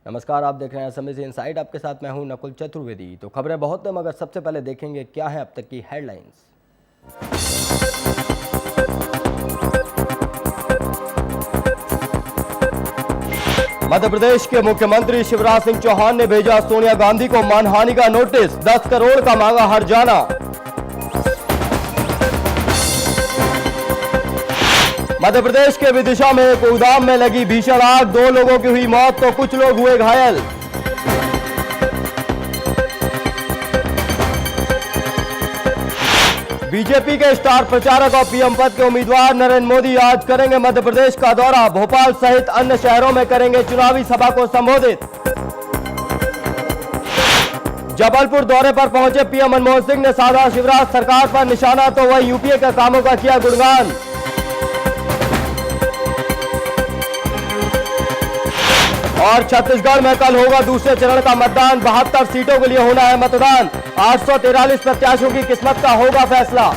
नमस्कार, आप देख रहे हैं असमी इनसाइड। आपके साथ मैं हूं नकुल चतुर्वेदी। तो खबरें बहुत हैं, मगर सबसे पहले देखेंगे क्या है अब तक की हेडलाइंस। मध्य प्रदेश के मुख्यमंत्री शिवराज सिंह चौहान ने भेजा सोनिया गांधी को मानहानि का नोटिस, 10 करोड़ का मांगा हर्जाना। मध्य प्रदेश के विदिशा में एक गोदाम में लगी भीषण आग, 2 लोगों की हुई मौत तो कुछ लोग हुए घायल। बीजेपी के स्टार प्रचारक और पीएम पद के उम्मीदवार नरेंद्र मोदी आज करेंगे मध्य प्रदेश का दौरा, भोपाल सहित अन्य शहरों में करेंगे चुनावी सभा को संबोधित। जबलपुर दौरे पर पहुंचे पीएम मनमोहन सिंह ने साधा शिवराज सरकार पर निशाना, तो वहीं यूपीए के कामों का किया गुणगान। और छत्तीसगढ़ में कल होगा दूसरे चरण का मतदान, 72 सीटों के लिए होना है मतदान, 843 प्रत्याशियों की किस्मत का होगा फैसला।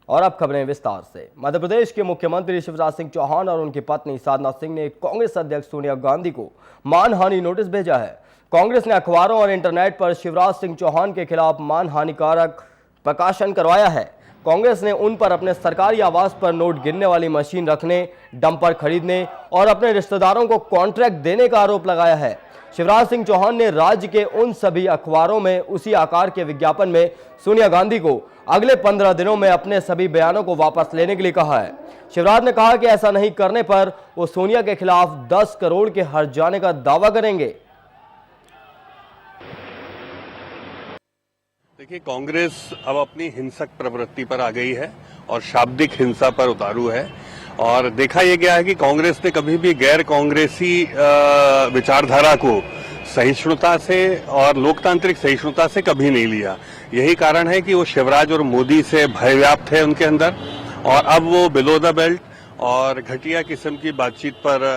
और अब खबरें विस्तार से। मध्य प्रदेश के मुख्यमंत्री शिवराज सिंह चौहान और उनकी पत्नी साधना सिंह ने कांग्रेस अध्यक्ष सोनिया गांधी को मानहानि नोटिस भेजा है। कांग्रेस ने अखबारों और इंटरनेट पर शिवराज सिंह चौहान के खिलाफ मानहानिकारक प्रकाशन करवाया है। कांग्रेस ने उन पर अपने सरकारी आवास पर नोट गिनने वाली मशीन रखने, डंपर खरीदने और अपने रिश्तेदारों को कॉन्ट्रैक्ट देने का आरोप लगाया है। शिवराज सिंह चौहान ने राज्य के उन सभी अखबारों में उसी आकार के विज्ञापन में सोनिया गांधी को अगले 15 दिनों में अपने सभी बयानों को वापस लेने के लिए कहा है। शिवराज ने कहा कि ऐसा नहीं करने पर वो सोनिया के खिलाफ 10 करोड़ के हर्जाने का दावा करेंगे। देखिए, कांग्रेस अब अपनी हिंसक प्रवृत्ति पर आ गई है और शाब्दिक हिंसा पर उतारू है। और देखा यह गया है कि कांग्रेस ने कभी भी गैर कांग्रेसी विचारधारा को सहिष्णुता से और लोकतांत्रिक सहिष्णुता से कभी नहीं लिया। यही कारण है कि वो शिवराज और मोदी से भयव्याप्त है उनके अंदर, और अब वो बिलो द बेल्ट और घटिया किस्म की बातचीत पर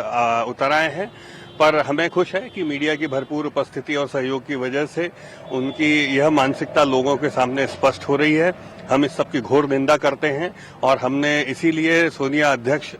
उतर आए हैं। पर हमें खुश है कि मीडिया की भरपूर उपस्थिति और सहयोग की वजह से उनकी यह मानसिकता लोगों के सामने स्पष्ट हो रही है। हम इस सब की घोर निंदा करते हैं और हमने इसीलिए सोनिया अध्यक्ष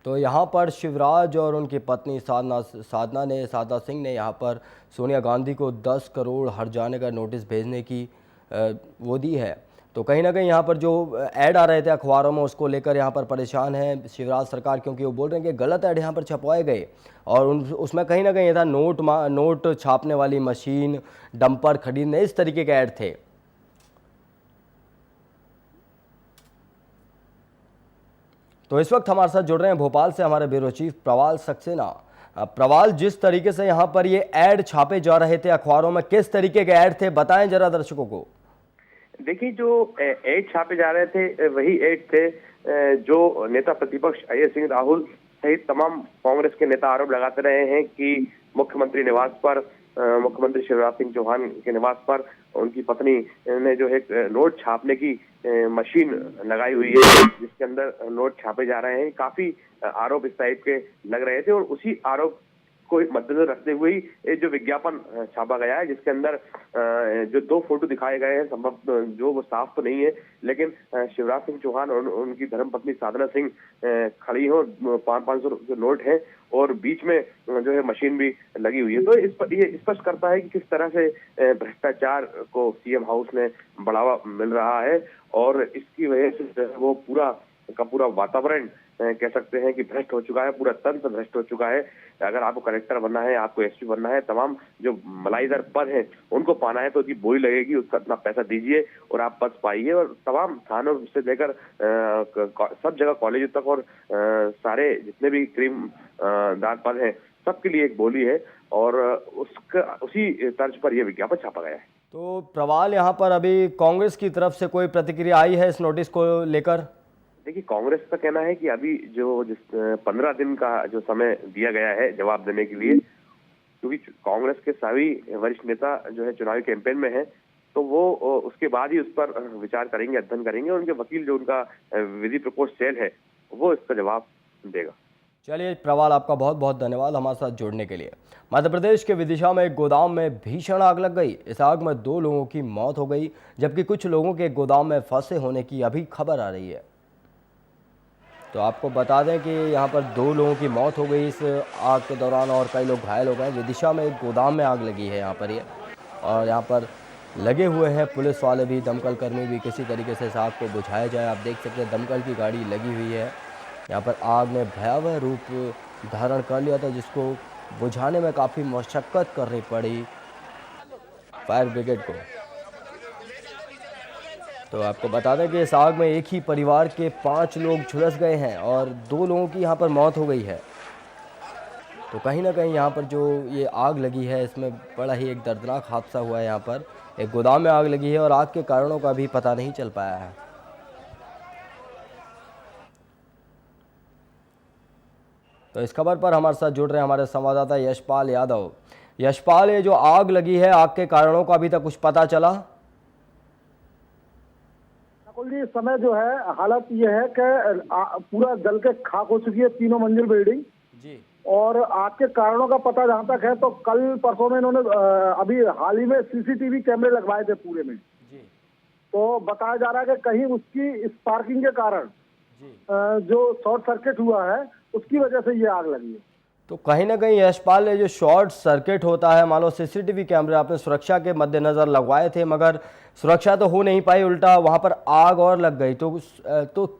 तो यहाँ पर शिवराज और उनकी पत्नी साधना सिंह ने यहाँ पर सोनिया गांधी को 10 करोड़ हर्जाने का नोटिस भेजने की वो दी है। तो कहीं ना कहीं यहाँ पर जो ऐड आ रहे थे अखबारों में, उसको लेकर यहाँ पर परेशान है शिवराज सरकार, क्योंकि वो बोल रहे हैं कि गलत ऐड यहाँ पर छपवाए गए और उसमें कहीं ना कहीं ये था नोट छापने वाली मशीन, डंपर खरीदने, इस तरीके के ऐड थे। तो इस वक्त हमारे साथ जुड़ रहे हैं भोपाल से हमारे ब्यूरो चीफ प्रवाल सक्सेना। प्रवाल, जिस तरीके से यहाँ पर ये ऐड छापे जा रहे थे अखबारों में, किस तरीके के ऐड थे, बताएं जरा दर्शकों को। देखिए, जो ऐड छापे जा रहे थे वही ऐड थे जो नेता प्रतिपक्ष अजय सिंह राहुल सहित तमाम कांग्रेस के नेता आरोप लगाते रहे हैं कि मुख्यमंत्री निवास पर, मुख्यमंत्री शिवराज सिंह चौहान के निवास पर उनकी पत्नी ने जो है नोट छापने की मशीन लगाई हुई है, जिसके अंदर नोट छापे जा रहे हैं। काफी आरोप इस टाइप के लग रहे थे और उसी आरोप को मद्देनजर रखते हुए ये जो विज्ञापन छापा गया है, जिसके अंदर जो 2 फोटो दिखाए गए हैं, संभव जो वो साफ तो नहीं है, लेकिन शिवराज सिंह चौहान और उनकी धर्मपत्नी साधना सिंह खड़ी हो, 500 जो नोट है और बीच में जो है मशीन भी लगी हुई है। तो इस पर ये स्पष्ट करता है कि किस तरह से भ्रष्टाचार को सीएम हाउस में बढ़ावा मिल रहा है और इसकी वजह से वो पूरा वातावरण कह सकते हैं कि भ्रष्ट हो चुका है, पूरा तंत्र भ्रष्ट हो चुका है। अगर आपको कलेक्टर बनना है, आपको एसपी बनना है, तमाम जो मलाईदार पद हैं उनको पाना है तो उसकी बोली लगेगी, उसका इतना पैसा दीजिए और आप पद पाइए। और तमाम थानों से लेकर सब जगह कॉलेजों तक और सारे जितने भी क्रीम दाग पद हैं सबके लिए एक बोली है और उसी तर्ज पर यह विज्ञापन छापा गया है। तो प्रवाल, यहाँ पर अभी कांग्रेस की तरफ से कोई प्रतिक्रिया आई है इस नोटिस को लेकर? देखिए, कांग्रेस का कहना है कि अभी जिस 15 दिन का जो समय दिया गया है जवाब देने के लिए, क्योंकि कांग्रेस के सभी वरिष्ठ नेता जो है चुनावी कैंपेन में है, तो वो उसके बाद ही उस पर विचार करेंगे, अध्ययन करेंगे और उनके वकील जो उनका विधि प्रकोष्ठ सेल है वो इसका जवाब देगा। चलिए प्रवाल, आपका बहुत बहुत धन्यवाद हमारे साथ जुड़ने के लिए। मध्य प्रदेश के विदिशा में एक गोदाम में भीषण आग लग गई। इस आग में 2 लोगों की मौत हो गई, जबकि कुछ लोगों के गोदाम में फंसे होने की अभी खबर आ रही है। तो आपको बता दें कि यहाँ पर 2 लोगों की मौत हो गई इस आग के दौरान और कई लोग घायल हो गए। विदिशा में एक गोदाम में आग लगी है यहाँ पर ये, और यहाँ पर लगे हुए हैं पुलिस वाले भी, दमकल कर्मी भी, किसी तरीके से इस आग को बुझाया जाए। आप देख सकते हैं दमकल की गाड़ी लगी हुई है। यहाँ पर आग ने भयावह रूप धारण कर लिया था, जिसको बुझाने में काफ़ी मशक्क़त करनी पड़ी फायर ब्रिगेड को। तो आपको बता दें कि इस आग में एक ही परिवार के 5 लोग झुलस गए हैं और 2 लोगों की यहाँ पर मौत हो गई है। तो कहीं ना कहीं यहाँ पर जो ये आग लगी है, इसमें बड़ा ही एक दर्दनाक हादसा हुआ है। यहाँ पर एक गोदाम में आग लगी है और आग के कारणों का भी पता नहीं चल पाया है। तो इस खबर पर हमारे साथ जुड़ रहे हैं हमारे संवाददाता यशपाल यादव। यशपाल, ये जो आग लगी है, आग के कारणों का अभी तक कुछ पता चला? जी, इस समय जो है हालत ये है कि पूरा जल के खाक हो चुकी है 3 मंजिल बिल्डिंग जी। और आग के कारणों का पता जहां तक है तो कल परसों में इन्होंने अभी हाल ही में सीसीटीवी कैमरे लगवाए थे पूरे में जी। तो बताया जा रहा है कि कहीं उसकी स्पार्किंग के कारण जी। जो शॉर्ट सर्किट हुआ है उसकी वजह से ये आग लगी है। तो कहीं ना कहीं यशपाल, जो शॉर्ट सर्किट होता है, मान लो सीसीटीवी कैमरे आपने सुरक्षा के मद्देनज़र लगवाए थे, मगर सुरक्षा तो हो नहीं पाई, उल्टा वहां पर आग और लग गई। तो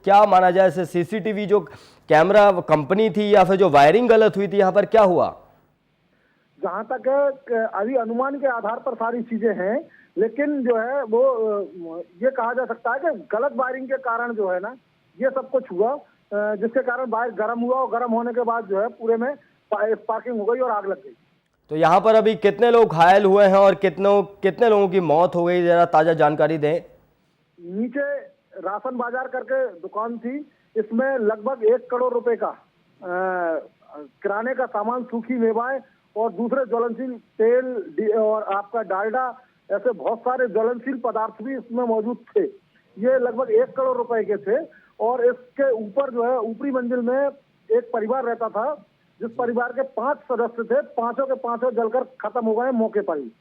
क्या माना जाए, इसे सीसीटीवी जो कैमरा कंपनी थी या फिर जो वायरिंग गलत हुई थी, यहाँ पर क्या हुआ? जहां तक अभी अनुमान के आधार पर सारी चीजें हैं, लेकिन जो है वो ये कहा जा सकता है कि गलत वायरिंग के कारण जो है ना ये सब कुछ हुआ, जिसके कारण वायर गर्म हुआ और गर्म होने के बाद जो है पूरे में स्पार्किंग हो गई और आग लग गई। तो यहाँ पर अभी कितने लोग घायल हुए हैं और कितने लोगों की मौत हो गई, जरा ताजा जानकारी दें। नीचे राशन बाजार करके दुकान थी, इसमें लगभग 1 करोड़ रुपए का किराने का सामान, सूखी मेवाएं और दूसरे ज्वलनशील तेल और आपका डालडा, ऐसे बहुत सारे ज्वलनशील पदार्थ भी इसमें मौजूद थे। ये लगभग 1 करोड़ रुपए के थे और इसके ऊपर जो है ऊपरी मंजिल में एक परिवार रहता था, जिस परिवार के 5 सदस्य थे, पांचों के पांचों जलकर खत्म हो गए मौके पर ही।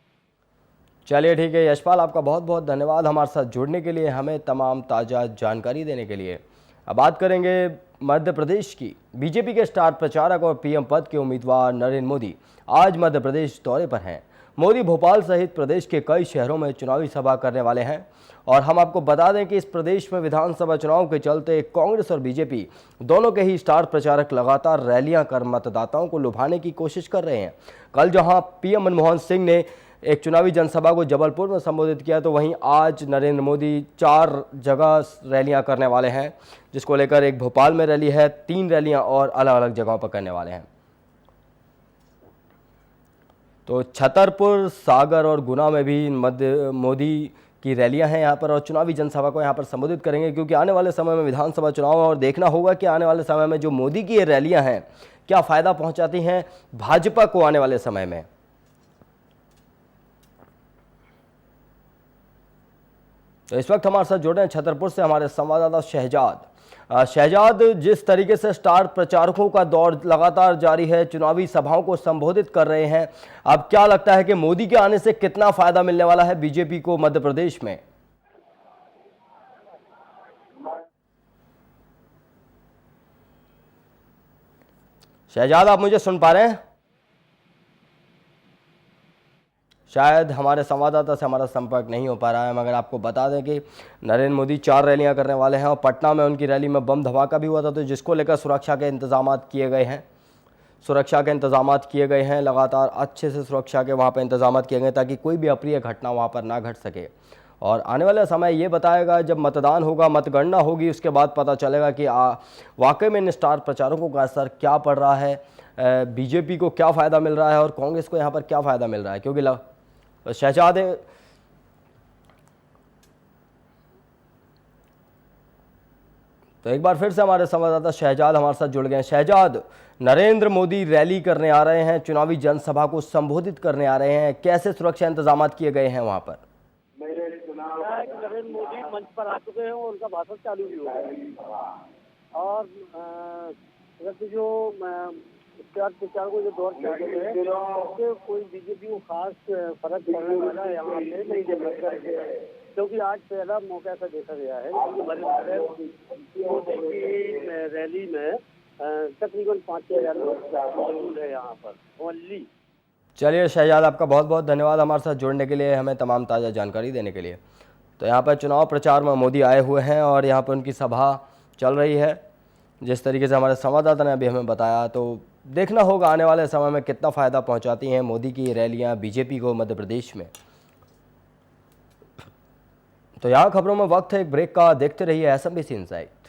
चलिए ठीक है यशपाल, आपका बहुत बहुत धन्यवाद हमारे साथ जुड़ने के लिए, हमें तमाम ताज़ा जानकारी देने के लिए। अब बात करेंगे मध्य प्रदेश की। बीजेपी के स्टार प्रचारक और पीएम पद के उम्मीदवार नरेंद्र मोदी आज मध्य प्रदेश दौरे पर हैं। मोदी भोपाल सहित प्रदेश के कई शहरों में चुनावी सभा करने वाले हैं और हम आपको बता दें कि इस प्रदेश में विधानसभा चुनाव के चलते कांग्रेस और बीजेपी दोनों के ही स्टार प्रचारक लगातार रैलियां कर मतदाताओं को लुभाने की कोशिश कर रहे हैं। कल जहां पीएम मनमोहन सिंह ने एक चुनावी जनसभा को जबलपुर में संबोधित किया, तो वहीं आज नरेंद्र मोदी 4 जगह रैलियां करने वाले हैं, जिसको लेकर एक भोपाल में रैली है, 3 रैलियां और अलग अलग जगहों पर करने वाले हैं। तो छतरपुर, सागर और गुना में भी मोदी की रैलियां हैं यहाँ पर और चुनावी जनसभा को यहाँ पर संबोधित करेंगे, क्योंकि आने वाले समय में विधानसभा चुनाव और देखना होगा कि आने वाले समय में जो मोदी की ये रैलियां हैं क्या फ़ायदा पहुंचाती हैं भाजपा को आने वाले समय में। तो इस वक्त हमारे साथ जुड़ रहे हैं छतरपुर से हमारे संवाददाता शहजाद। शहजाद, जिस तरीके से स्टार प्रचारकों का दौर लगातार जारी है, चुनावी सभाओं को संबोधित कर रहे हैं, अब क्या लगता है कि मोदी के आने से कितना फायदा मिलने वाला है बीजेपी को मध्य प्रदेश में? शहजाद, आप मुझे सुन पा रहे हैं? शायद हमारे संवाददाता से हमारा संपर्क नहीं हो पा रहा है, मगर आपको बता दें कि नरेंद्र मोदी 4 रैलियां करने वाले हैं और पटना में उनकी रैली में बम धमाका भी हुआ था, तो जिसको लेकर सुरक्षा के इंतजाम किए गए हैं। लगातार अच्छे से सुरक्षा के वहाँ पर इंतजाम किए गए ताकि कोई भी अप्रिय घटना वहाँ पर ना घट सके। और आने वाला समय ये बताएगा, जब मतदान होगा, मतगणना होगी, उसके बाद पता चलेगा कि वाकई में इन स्टार प्रचारकों का असर क्या पड़ रहा है, बीजेपी को क्या फ़ायदा मिल रहा है और कांग्रेस को यहाँ पर क्या फ़ायदा मिल रहा है। क्योंकि शहजाद, तो एक बार फिर से हमारे संवाददाता शहजाद हमारे साथ जुड़ गए हैं। शहजाद, नरेंद्र मोदी रैली करने आ रहे हैं, चुनावी जनसभा को संबोधित करने आ रहे हैं, कैसे सुरक्षा इंतजाम किए गए हैं वहां पर? नरेंद्र मोदी मंच पर आ चुके हैं और उनका भाषण चालू भी हुआ है और जो स्टार प्रचार को जो दौर चल रहे हैं उससे कोई बीजेपी को खास फर्क पड़ने वाला यहाँ पे नहीं जब लगता है। क्योंकि आज पहला मौका ऐसा देखा गया है कि मोदी की रैली में तकरीबन 5-6 हज़ार लोग मौजूद है यहाँ पर ओनली। चलिए शहजाद, आपका बहुत बहुत धन्यवाद हमारे साथ जुड़ने के लिए, हमें तमाम ताज़ा जानकारी देने के लिए। तो यहाँ पर चुनाव प्रचार में मोदी आए हुए हैं और यहाँ पर उनकी सभा चल रही है। जिस तरीके से हमारे संवाददाता ने अभी हमें बताया, तो देखना होगा आने वाले समय में कितना फ़ायदा पहुँचाती हैं मोदी की रैलियाँ बीजेपी को मध्य प्रदेश में। तो यहाँ खबरों में वक्त है एक ब्रेक का, देखते रहिए SMBC इनसाइट।